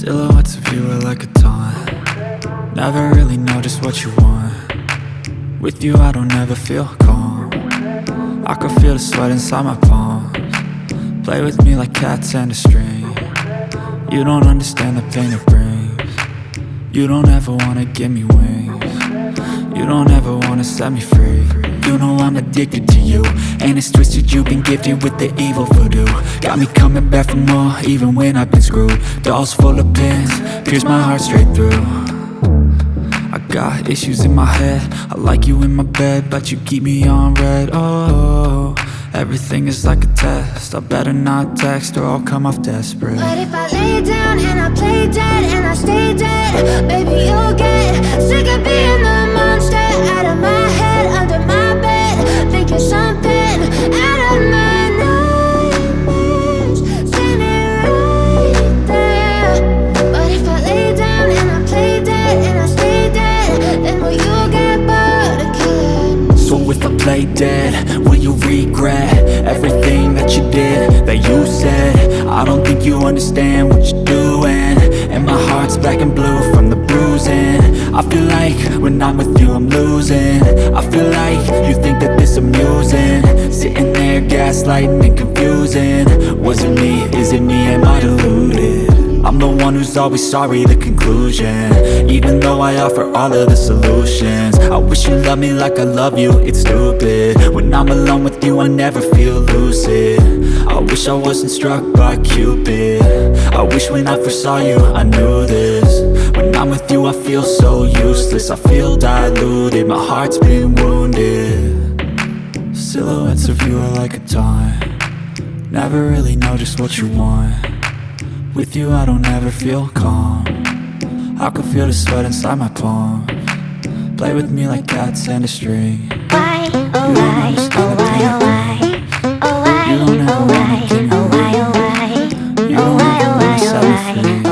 Silhouettes of you are like a taunt. Never really know just what you want. With you I don't ever feel calm. I can feel the sweat inside my palms. Play with me like cats and a string. You don't understand the pain it brings. You don't ever wanna give me wings. You don't ever wanna set me free. You know I'm addicted to you, and it's twisted, you've been gifted with the evil voodoo. Got me coming back for more, even when I've been screwed. Dolls full of pins, pierce my heart straight through. I got issues in my head, I like you in my bed, but you keep me on red. Oh, everything is like a test, I better not text or I'll come off desperate. But if I lay down and I play dead and I stay dead, baby you'll get sick of being the monster out of my head, under my bed, thinking something out of my nightmares, standing right there. But if I lay down and I play dead and I stay dead, then will you get bored of killing? So if I play dead, will you regret everything that you did, that you said? I don't think you understand what you're doing, and my heart's black and blue from the bruising. I feel like when I'm with you I'm losing. I feel like you think that this amusing, sitting there gaslighting and confusing. Was it me? Is it me? Am I deluded? I'm the one who's always sorry, the conclusion. Even though I offer all of the solutions, I wish you loved me like I love you, it's stupid. When I'm alone with you I never feel lucid. I wish I wasn't struck by Cupid. I wish when I first saw you I knew this. When I'm with you I feel so useless, I feel diluted, my heart's been wounded. Silhouettes of you are like a taunt. Never really know just what you want. With you I don't ever feel calm. I can feel the sweat inside my palms. Play with me like cats and a string. Why, oh why, oh why, oh why, oh why, oh why, oh why, oh why, oh why, oh why, oh why.